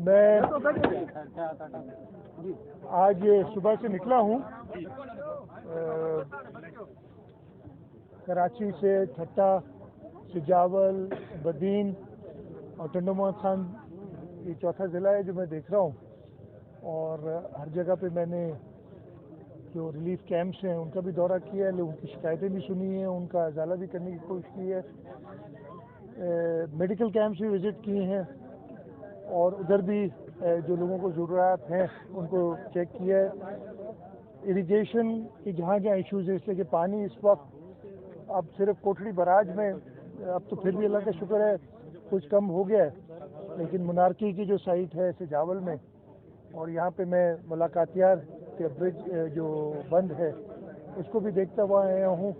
मैं आज सुबह से निकला हूँ कराची से ठट्टा सिजावल बदीन और टंडो मोहम्मद खान ये चौथा ज़िला है जो मैं देख रहा हूँ। और हर जगह पे मैंने जो रिलीफ कैंप्स हैं उनका भी दौरा किया है, लोगों की शिकायतें भी सुनी हैं, उनका अजाला भी करने की कोशिश की है, मेडिकल कैंप्स भी विज़िट किए हैं और उधर भी जो लोगों को ज़रूरत हैं उनको चेक किया है। इरिगेशन की जहाँ जहाँ इश्यूज़ है, इसलिए कि पानी इस वक्त अब सिर्फ कोठड़ी बराज में अब तो फिर भी अल्लाह का शुक्र है कुछ कम हो गया है, लेकिन मुनारकी की जो साइट है सिजावल में और यहाँ पे मैं मुलाकातियार के ब्रिज जो बंद है उसको भी देखता हुआ आया हूँ।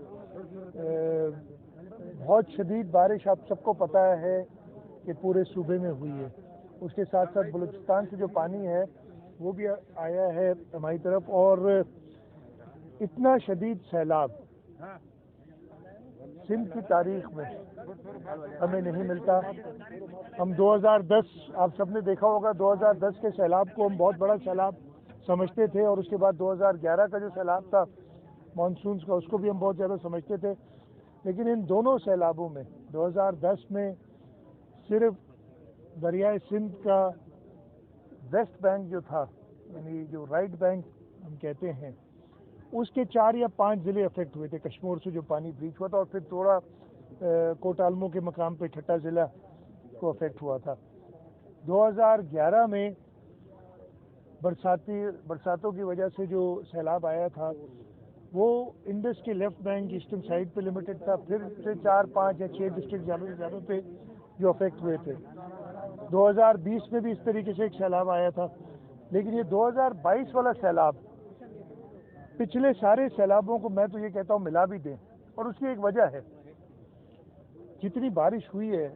बहुत शदीद बारिश आप सबको पता है कि पूरे सूबे में हुई है। उसके साथ साथ बलूचिस्तान से जो पानी है वो भी आया है हमारी तरफ और इतना शदीद सैलाब सिंध की तारीख में हमें नहीं मिलता। हम 2010 आप सबने देखा होगा 2010 के सैलाब को हम बहुत बड़ा सैलाब समझते थे और उसके बाद 2011 का जो सैलाब था मानसून का उसको भी हम बहुत ज़्यादा समझते थे। लेकिन इन दोनों सैलाबों में 2010 में सिर्फ दरियाए सिंध का वेस्ट बैंक जो था यानी जो राइट बैंक हम कहते हैं उसके 4 या 5 ज़िले अफेक्ट हुए थे। कश्मीर से जो पानी ब्रीच हुआ था और फिर थोड़ा कोटालमो के मकाम पे ठट्टा ज़िला को अफेक्ट हुआ था। 2011 में बरसातों की वजह से जो सैलाब आया था वो इंडस के लेफ्ट बैंक ईस्टर्न साइड पे लिमिटेड था, फिर से 4, 5 या 6 डिस्ट्रिक्ट ज़्यादा पे जो अफेक्ट हुए थे। 2020 में भी इस तरीके से एक सैलाब आया था, लेकिन ये 2022 वाला सैलाब पिछले सारे सैलाबों को मैं तो ये कहता हूँ मिला भी दें। और उसकी एक वजह है, जितनी बारिश हुई है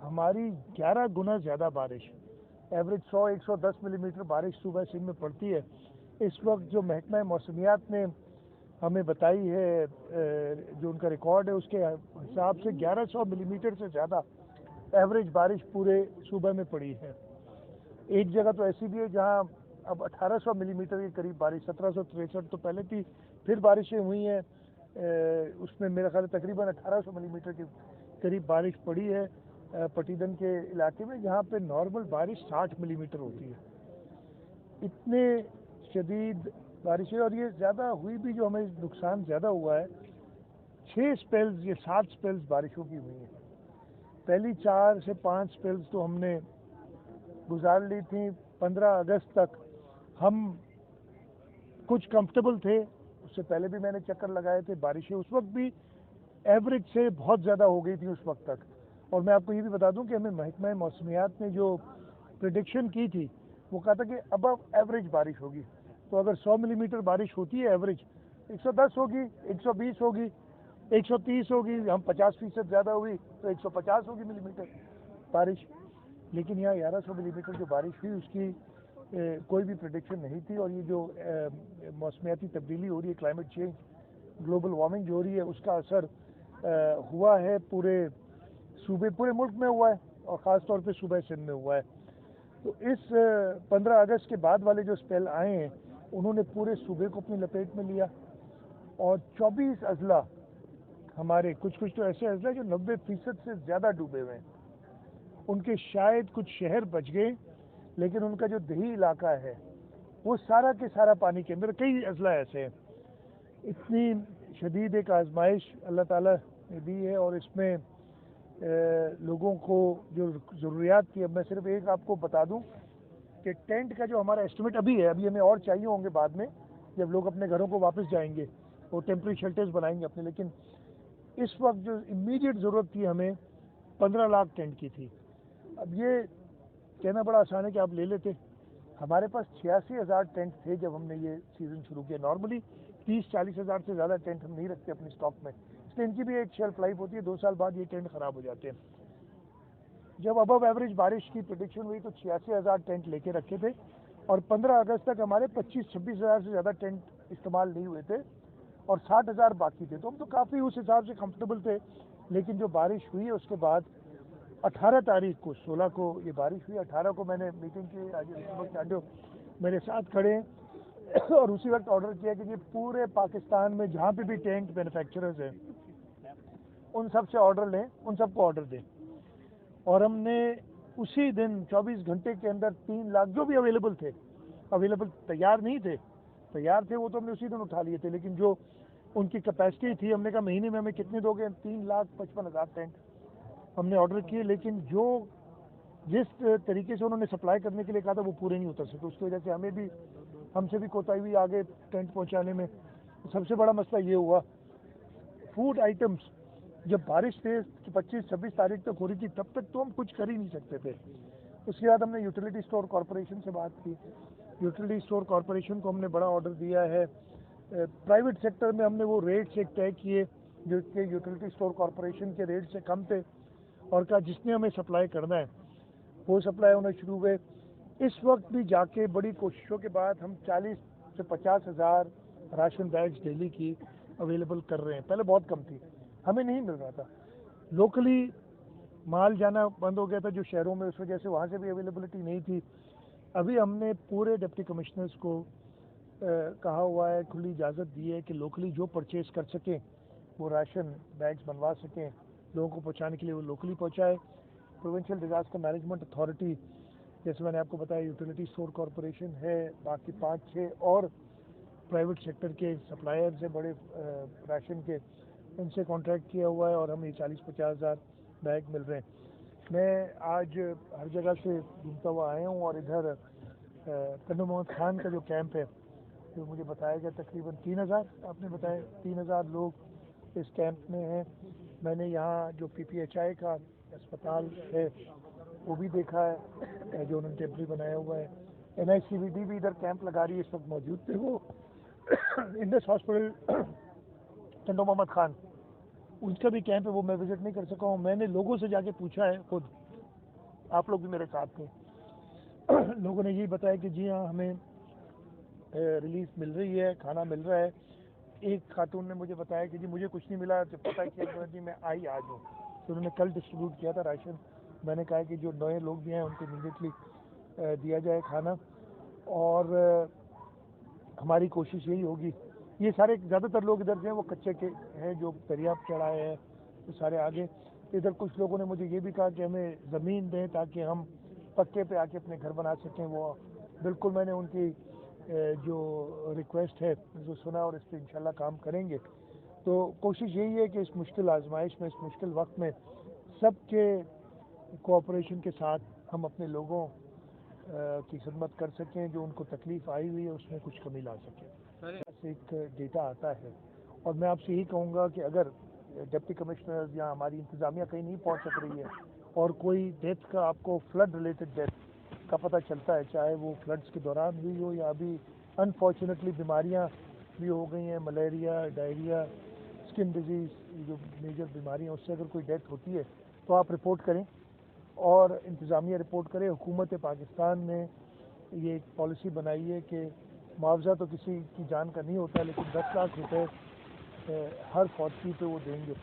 हमारी 11 गुना ज़्यादा बारिश एवरेज 100-110 मिलीमीटर बारिश सुबह सिंध में पड़ती है। इस वक्त जो महकमा मौसमियात ने हमें बताई है जो उनका रिकॉर्ड है उसके हिसाब से 1100 मिलीमीटर से ज़्यादा एवरेज बारिश पूरे सूबे में पड़ी है। एक जगह तो ऐसी भी है जहां अब 1800 मिलीमीटर के करीब बारिश 1763 तो पहले थी, फिर बारिशें हुई हैं उसमें मेरा ख्याल तकरीबन 1800 मिलीमीटर के करीब बारिश पड़ी है पटीदन के इलाके में, जहां पे नॉर्मल बारिश 60 मिलीमीटर होती है। इतने शदीद बारिश है और ये ज़्यादा हुई भी, जो हमें नुकसान ज़्यादा हुआ है 6 स्पेल्स ये 7 स्पेल्स बारिशों की हुई हैं। पहली 4 से 5 स्पेल्स तो हमने गुजार ली थी। 15 अगस्त तक हम कुछ कंफर्टेबल थे, उससे पहले भी मैंने चक्कर लगाए थे। बारिशें उस वक्त भी एवरेज से बहुत ज़्यादा हो गई थी उस वक्त तक। और मैं आपको ये भी बता दूं कि हमें महकमा मौसमियात ने जो प्रेडिक्शन की थी वो कहा था कि अबव एवरेज बारिश होगी। तो अगर 100 मिलीमीटर बारिश होती है एवरेज, 110 होगी, 120 होगी, 130 होगी, हम 50% ज़्यादा हुई तो 150 होगी मिलीमीटर बारिश। लेकिन यहाँ 1100 मिलीमीटर जो बारिश हुई उसकी कोई भी प्रेडिक्शन नहीं थी। और ये जो मौसमियाती तब्दीली हो रही है, क्लाइमेट चेंज, ग्लोबल वार्मिंग जो हो रही है, उसका असर हुआ है पूरे मुल्क में हुआ है और ख़ास तौर पे सूबे सिंध में हुआ है। तो इस 15 अगस्त के बाद वाले जो स्पेल आए हैं उन्होंने पूरे सूबे को अपनी लपेट में लिया और 24 अजला हमारे कुछ तो ऐसे अजला जो 90% से ज़्यादा डूबे हुए हैं। उनके शायद कुछ शहर बच गए, लेकिन उनका जो दही इलाका है वो सारा के सारा पानी के अंदर। कई अजला ऐसे हैं। इतनी शदीद एक आजमाइश अल्लाह ताला ने दी है और इसमें लोगों को जो ज़रूरियात थी, अब मैं सिर्फ एक आपको बता दूं कि टेंट का जो हमारा एस्टिमेट अभी है, अभी हमें और चाहिए होंगे बाद में जब लोग अपने घरों को वापस जाएंगे और टेम्परेरी शेल्टर्स बनाएंगे अपने। लेकिन इस वक्त जो इमीडिएट ज़रूरत थी हमें 15 लाख टेंट की थी। अब ये कहना बड़ा आसान है कि आप ले लेते, हमारे पास 86,000 टेंट थे जब हमने ये सीज़न शुरू किया। नॉर्मली 30-40 हज़ार से ज़्यादा टेंट हम नहीं रखते अपने स्टॉक में, इसलिए इनकी भी एक शेल्फ लाइफ होती है, 2 साल बाद ये टेंट ख़राब हो जाते हैं। जब अबव एवरेज बारिश की प्रेडिक्शन हुई तो 86,000 टेंट लेके रखे थे और 15 अगस्त तक हमारे 25-26 हज़ार से ज़्यादा टेंट इस्तेमाल नहीं हुए थे और 60,000 बाकी थे। तो हम तो काफ़ी उस हिसाब से कंफर्टेबल थे। लेकिन जो बारिश हुई है उसके बाद 18 तारीख को, 16 को ये बारिश हुई, 18 को मैंने मीटिंग की, आज चांडो मेरे साथ खड़े हैं और उसी वक्त ऑर्डर किया कि ये पूरे पाकिस्तान में जहाँ पे भी टेंट मैन्युफैक्चरर्स हैं उन सब से ऑर्डर लें, उन सबको ऑर्डर दें। और हमने उसी दिन 24 घंटे के अंदर 3 लाख जो भी अवेलेबल तैयार नहीं थे, तैयार थे वो तो हमने उसी दिन उठा लिए थे, लेकिन जो उनकी कैपेसिटी थी, हमने कहा महीने में हमें कितने दोगे, 3,55,000 टेंट हमने ऑर्डर किए। लेकिन जो जिस तरीके से उन्होंने सप्लाई करने के लिए कहा था वो पूरे नहीं उतर सके, उसकी वजह से हमसे भी कोताही हुई आगे टेंट पहुंचाने में। सबसे बड़ा मसला ये हुआ, फूड आइटम्स जब बारिश तेज 25-26 तारीख तक हो रही थी तब तक तो हम कुछ कर ही नहीं सकते थे। उसके बाद हमने यूटिलिटी स्टोर कॉरपोरेशन से बात की, यूटिलिटी स्टोर कॉरपोरेशन को हमने बड़ा ऑर्डर दिया है। प्राइवेट सेक्टर में हमने वो रेट्स एक तय किए जो कि यूटिलिटी स्टोर कॉरपोरेशन के रेट से कम थे, और कहा जिसने हमें सप्लाई करना है वो सप्लाई होना शुरू हुए। इस वक्त भी जाके बड़ी कोशिशों के बाद हम 40 से 50 हज़ार राशन बैग्स डेली की अवेलेबल कर रहे हैं। पहले बहुत कम थी, हमें नहीं मिल रहा था, लोकली माल जाना बंद हो गया था जो शहरों में, उस वजह से वहाँ से भी अवेलेबिलिटी नहीं थी। अभी हमने पूरे डिप्टी कमिश्नर्स को कहा हुआ है, खुली इजाज़त दी है कि लोकली जो परचेज़ कर सकें वो राशन बैग्स बनवा सकें, लोगों को पहुँचाने के लिए वो लोकली पहुँचाए। प्रोविंशियल डिज़ास्टर मैनेजमेंट अथॉरिटी, जैसे मैंने आपको बताया, यूटिलिटी स्टोर कॉरपोरेशन है, बाकी 5-6 और प्राइवेट सेक्टर के सप्लायर्स हैं बड़े राशन के, उनसे कॉन्ट्रैक्ट किया हुआ है और हमें 40-50 हज़ार बैग मिल रहे हैं। मैं आज हर जगह से घूमता हुआ आया हूँ और इधर कंडो मोहम्मद खान का जो कैंप है, जो मुझे बताया गया तकरीबन 3,000, आपने बताया 3,000 लोग इस कैंप में हैं। मैंने यहाँ जो PPHI का अस्पताल है वो भी देखा है जो उन्होंने टेम्परी बनाया हुआ है। NICVD भी इधर कैंप लगा रही है, इस वक्त मौजूद थे वो इंडस हॉस्पिटल कंडो मोहम्मद खान, उसका भी कैंप है, वो मैं विजिट नहीं कर सका हूँ। मैंने लोगों से जाके पूछा है, खुद आप लोग भी मेरे साथ थे, लोगों ने यही बताया कि जी हाँ हमें रिलीफ मिल रही है, खाना मिल रहा है। एक खातून ने मुझे बताया कि जी मुझे कुछ नहीं मिला, तो पता है कि मैं आई आज हूँ, तो उन्होंने कल डिस्ट्रीब्यूट किया था राशन। मैंने कहा कि जो नए लोग भी हैं उनको इमीडिएटली दिया जाए खाना, और हमारी कोशिश यही होगी। ये सारे ज़्यादातर लोग इधर जो हैं वो कच्चे के हैं, जो दरियाब चढ़ाए हैं, वो सारे आगे। इधर कुछ लोगों ने मुझे ये भी कहा कि हमें ज़मीन दें ताकि हम पक्के पे आके अपने घर बना सकें। वो बिल्कुल मैंने उनकी जो रिक्वेस्ट है जो सुना, और इस पर इंशाल्लाह काम करेंगे। तो कोशिश यही है कि इस मुश्किल आजमाइश में, इस मुश्किल वक्त में सबके कोऑपरेशन के साथ हम अपने लोगों की खिदमत कर सकें, जो उनको तकलीफ़ आई हुई है उसमें कुछ कमी ला सकें। एक डेटा आता है, और मैं आपसे यही कहूँगा कि अगर डिप्टी कमिश्नर या हमारी इंतज़ामिया कहीं नहीं पहुँच सक रही है और कोई डेथ का, आपको फ्लड रिलेटेड डेथ का पता चलता है, चाहे वो फ्लड्स के दौरान हुई हो या अभी अनफॉर्चुनेटली बीमारियाँ भी हो गई हैं, मलेरिया, डायरिया, स्किन डिजीज़, जो मेजर बीमारियाँ, उससे अगर कोई डेथ होती है तो आप रिपोर्ट करें और इंतज़ामिया रिपोर्ट करे। हुकूमत पाकिस्तान ने ये एक पॉलिसी बनाई है कि मुआवजा तो किसी की जान का नहीं होता, लेकिन 10 लाख रुपए हर फौजी पे वो देंगे।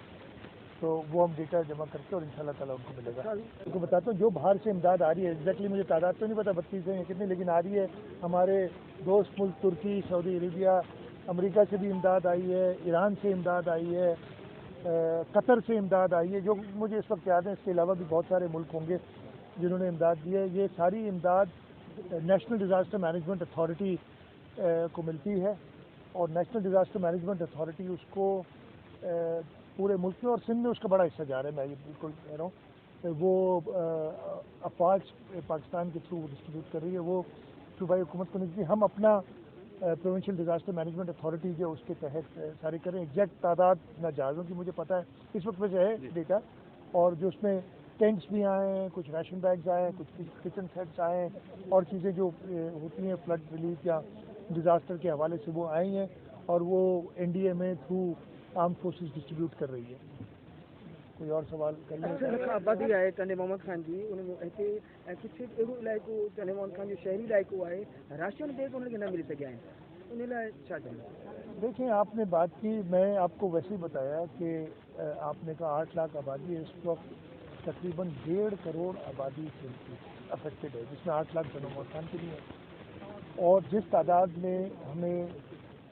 तो वो हम डेटा जमा करके और इंशाल्लाह ताला उनको मिलेगा। उनको बताता हूँ जो बाहर से इमदाद आ रही है, एग्जैक्टली मुझे तादाद तो नहीं पता 32 है या कितनी, लेकिन आ रही है। हमारे दोस्त मुल्क तुर्की, सऊदी अरेबिया, अमेरिका से भी इमदाद आई है, ईरान से इमदाद आई है, कतर से इमदाद आई है, जो मुझे इस वक्त याद है। इसके अलावा भी बहुत सारे मुल्क होंगे जिन्होंने इमदाद दी है। ये सारी इमदाद नेशनल डिज़ास्टर मैनेजमेंट अथॉरिटी को मिलती है, और नेशनल डिज़ास्टर मैनेजमेंट अथॉरिटी उसको पूरे मुल्क में और सिंध में उसका बड़ा हिस्सा जा रहा है। मैं ये बिल्कुल कह रहा हूँ, वो अफवाज पाकिस्तान के थ्रू डिस्ट्रीब्यूट कर रही है, वो सूबाई हुकूमत को नहीं। हम अपना प्रोविंशियल डिज़ास्टर मैनेजमेंट अथॉरिटी जो उसके तहत सारे करें। एग्जैक्ट तादाद ना जहाज़ों की मुझे पता है इस वक्त वैसे है डेटा, और जो उसमें टेंट्स भी आए हैं, कुछ राशन बैग्स आए हैं, कुछ किचन सेट्स आए हैं, और चीज़ें जो होती हैं फ्लड रिलीफ या डिज़ास्टर के हवाले से वो आई हैं, और वो NDA में थ्रू आर्म फोर्सेस डिस्ट्रीब्यूट कर रही है। कोई और सवाल करिए। आबादी आहे कंडे मोहम्मद खान जी, उनमें हिते कुझु अहिड़ो इलाइक़ो कंडे मोहम्मद खान जो शहरी इलाइक़ो आहे, राशन बैग उनखे न मिली सघिया आहिनि, उन लाइ छा चवंदा? देखिए, आपने बात की, मैं आपको वैसे ही बताया कि आपने कहा 8 लाख आबादी है इस वक्त, تقریباً 1.5 کروڑ آبادی سندھ کی افیکٹڈ ہے، جس میں 8 لاکھ تنوع خان کے لیے ہے، اور جس تعداد میں ہمیں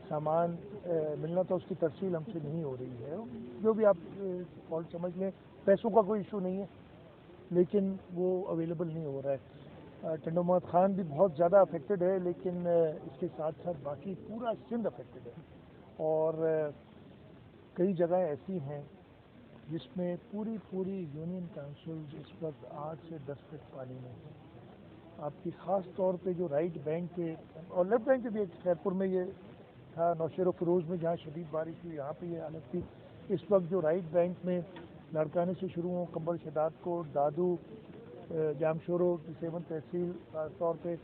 سامان ملنا تھا اس کی تفصیل ہم سے نہیں ہو رہی ہے، جو بھی آپ فالٹ سمجھ لیں، پیسوں کا کوئی ایشو نہیں ہے لیکن وہ اویلیبل نہیں ہو رہا ہے۔ ٹنڈو محمد خان بھی بہت زیادہ افیکٹڈ ہے، لیکن اس کے ساتھ ساتھ باقی پورا سندھ افیکٹڈ ہے، اور کئی جگہیں ایسی ہیں جس میں پوری یونین کونسل اس وقت 8 سے 10 فٹ پانی میں ہے۔ آپ کی خاص طور پہ جو رائٹ بینک کے اور لیفٹ بینک کے بھی، ایک خیرپور میں یہ تھا، نوشہر و فیروز میں جہاں شدید بارش ہوئی یہاں پہ یہ حالت تھی۔ اس وقت جو رائٹ بینک میں لاڑکانے سے شروع ہوں، کمبل شداد کو، دادو، جام شورو کی 7 تحصیل خاص طور پہ،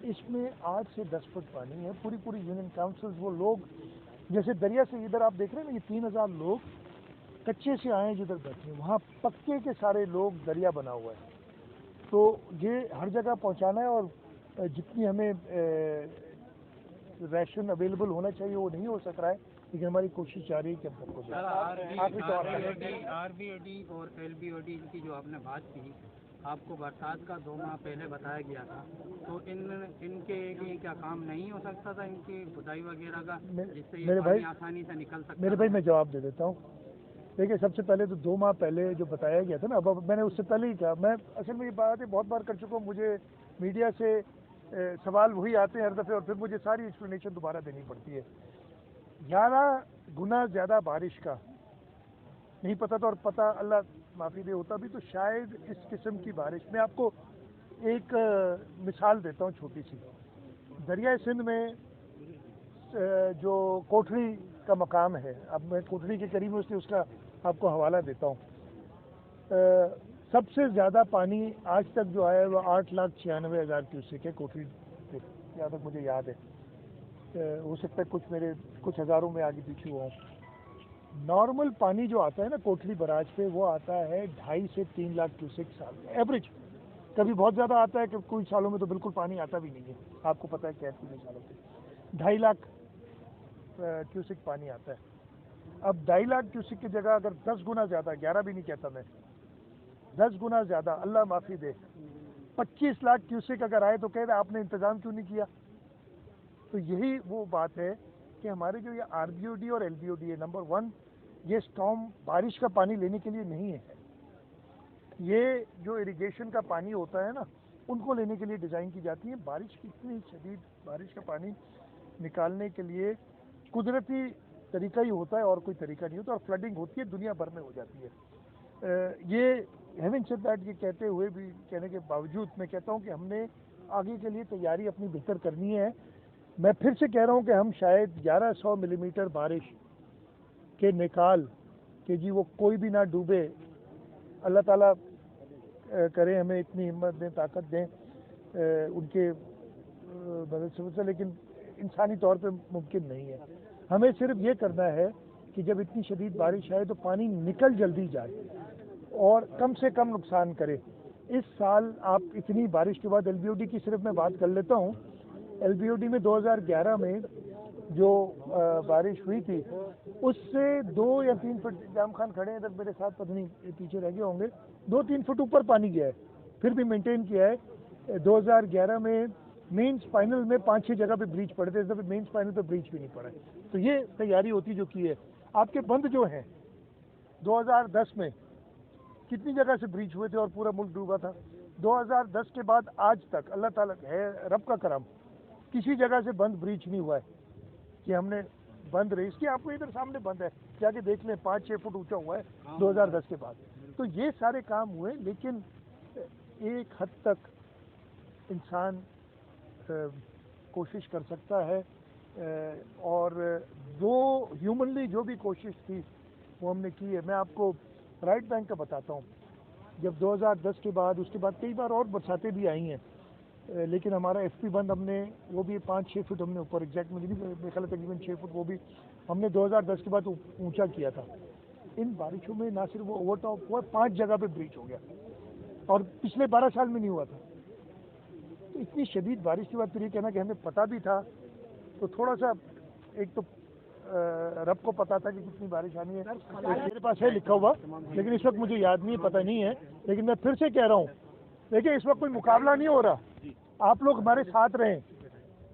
اس میں 8 سے 10 فٹ پانی ہے۔ پوری یونین کونسلز، وہ لوگ جیسے دریا سے ادھر آپ دیکھ رہے ہیں نا، یہ 3000 لوگ کچے سے آئے ہیں جدھر بیٹھے ہیں، وہاں پکے کے سارے لوگ دریا بنا ہوا ہے، تو یہ ہر جگہ پہنچانا ہے، اور جتنی ہمیں ریشن اویلیبل ہونا چاہیے وہ نہیں ہو سک رہا ہے، لیکن ہماری کوشش جاری ہے کہ ہم سب کو دیں۔ آر بی او ڈی اور ایل بی او ڈی کی جو آپ نے بات کی، آپ کو برسات کا 2 ماہ پہلے بتایا گیا تھا، تو ان کے لیے کیا کام نہیں ہو سکتا تھا، ان کی کھدائی وغیرہ کا، جس سے یہ پانی آسانی سے نکل سکتا؟ میرے بھائی میں جواب دے دیتا ہوں۔ دیکھیے، سب سے پہلے تو 2 ماہ پہلے جو بتایا گیا تھا نا، اب میں نے اس سے پہلے ہی کہا، میں اصل میں یہ باتیں بہت بار کر چکا ہوں، مجھے میڈیا سے سوال وہی آتے ہیں ہر دفعہ، اور پھر مجھے ساری ایکسپلینیشن دوبارہ دینی پڑتی ہے۔ 11 گنا زیادہ بارش کا نہیں پتہ تھا، اور پتہ اللہ معافی دے ہوتا بھی تو شاید اس قسم کی بارش۔ میں آپ کو ایک مثال دیتا ہوں چھوٹی سی۔ دریائے سندھ میں جو کوٹھڑی کا مقام ہے، اب میں کوٹھڑی کے قریب ہوں اس لیے اس کا آپ کو حوالہ دیتا ہوں۔ سب سے زیادہ پانی آج تک جو آیا ہے وہ 8,96,000 کیوسیک ہے کوٹھڑی سے، جہاں تک مجھے یاد ہے، ہو سکتا ہے کچھ ہزاروں میں آگے پیچھے ہوا ہوں۔ نارمل پانی جو آتا ہے نا کوٹھڑی براج پہ، وہ آتا ہے 2.5 سے 3 لاکھ کیوسیک سال میں ایوریج۔ کبھی بہت زیادہ آتا ہے کہ کوئی سالوں میں تو بالکل پانی آتا بھی نہیں ہے، آپ کو پتہ ہے کہ 3 سالوں سے 2.5 لاکھ کیوسک پانی آتا ہے۔ اب 2.5 لاکھ کیوسک کی جگہ اگر 10 گنا زیادہ، 11 بھی نہیں کہتا میں، 10 گنا زیادہ، اللہ معافی دے، 25 لاکھ کیوسک اگر آئے تو کہتے آپ نے انتظام کیوں نہیں کیا؟ تو یہی وہ بات ہے کہ ہمارے جو یہ آر بی او ڈی اور ایل بی او ڈی ہے، نمبر 1 یہ اسٹارم بارش کا پانی لینے کے لیے نہیں ہے، یہ جو اریگیشن کا پانی ہوتا ہے نا ان کو لینے کے لیے ڈیزائن کی جاتی ہے۔ بارش کی اتنی شدید بارش کا پانی نکالنے کے لیے قدرتی طریقہ ہی ہوتا ہے، اور کوئی طریقہ نہیں ہوتا، اور فلڈنگ ہوتی ہے دنیا بھر میں ہو جاتی ہے۔ یہ ہیونگ سیڈ دیٹ، یہ کہتے ہوئے بھی، کہنے کے باوجود میں کہتا ہوں کہ ہم نے آگے کے لیے تیاری اپنی بہتر کرنی ہے۔ میں پھر سے کہہ رہا ہوں کہ ہم شاید 1100 ملی میٹر بارش کے نکال کہ جی وہ کوئی بھی نہ ڈوبے، اللہ تعالیٰ کرے ہمیں اتنی ہمت دیں، طاقت دیں ان کے مدد سے، لیکن انسانی طور پہ ممکن نہیں ہے۔ ہمیں صرف یہ کرنا ہے کہ جب اتنی شدید بارش آئے تو پانی نکل جلدی جائے اور کم سے کم نقصان کرے۔ اس سال آپ اتنی بارش کے بعد ایل بی او ڈی کی صرف میں بات کر لیتا ہوں۔ ایل بی او ڈی میں 2011 میں جو بارش ہوئی تھی اس سے 2 یا 3 فٹ، جام خان کھڑے ہیں ادھر میرے ساتھ، پتہ نہیں پیچھے رہ گئے ہوں گے، 2-3 فٹ اوپر پانی گیا ہے، پھر بھی مینٹین کیا ہے۔ 2011 میں مین اسپائنل میں 5-6 جگہ پہ بریچ پڑے تھے، اس دفعہ مین اسپائنل پہ بریچ بھی نہیں پڑا ہے۔ تو یہ تیاری ہوتی جو کی ہے۔ آپ کے بند جو ہیں 2010 میں کتنی جگہ سے بریچ ہوئے تھے اور پورا ملک ڈوبا تھا؟ 2010 کے بعد آج تک اللہ تعالیٰ ہے رب کا کرم، کسی جگہ سے بند بریچ نہیں ہوا ہے کہ ہم نے بند ریس کی۔ آپ کو ادھر سامنے بند ہے، جا کے دیکھ لیں، 5-6 فٹ اونچا ہوا ہے 2010 کے بعد۔ تو یہ سارے کام ہوئے، لیکن ایک حد تک انسان کوشش کر سکتا ہے، اور وہ ہیومنلی جو بھی کوشش تھی وہ ہم نے کی ہے۔ میں آپ کو رائٹ بینک کا بتاتا ہوں، جب 2010 کے بعد، اس کے بعد کئی بار اور برساتیں بھی آئی ہیں، لیکن ہمارا ایف پی بند ہم نے وہ بھی 5-6 فٹ ہم نے اوپر، ایگزیکٹ مجھے نہیں، میرے خیال ہے تقریباً 6 فٹ وہ بھی ہم نے 2010 کے بعد اونچا کیا تھا۔ ان بارشوں میں نہ صرف وہ اوور ٹاپ ہوا، 5 جگہ پہ بریچ ہو گیا، اور پچھلے 12 سال میں نہیں ہوا تھا۔ تو اتنی شدید بارش کے بعد پھر یہ کہنا کہ ہمیں پتہ بھی تھا، تو تھوڑا سا ایک تو रब को पता था कि कितनी बारिश आनी है। तो मेरे पास है लिखा हुआ, लेकिन इस वक्त मुझे याद नहीं है, पता नहीं है। लेकिन मैं फिर से कह रहा हूँ, देखिए इस वक्त कोई मुकाबला नहीं हो रहा, आप लोग हमारे साथ रहें।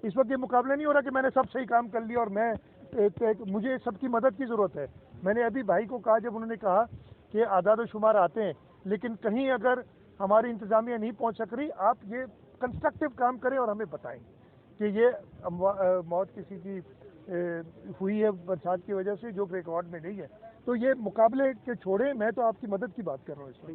इस वक्त ये मुकाबला नहीं हो रहा कि मैंने सब सही काम कर लिया और मुझे सबकी मदद की ज़रूरत है। मैंने अभी भाई को कहा, जब उन्होंने कहा कि आदाद व शुमार आते हैं, लेकिन कहीं अगर हमारी इंतज़ामिया नहीं पहुंच सक रही, आप ये कंस्ट्रक्टिव काम करें और हमें बताएं कि ये मौत किसी की हुई है बरसात की वजह से, जो रिकॉर्ड में नहीं है। तो ये मुकाबले के छोड़े, मैं तो आपकी मदद की बात कर रहा हूँ इस वक्त।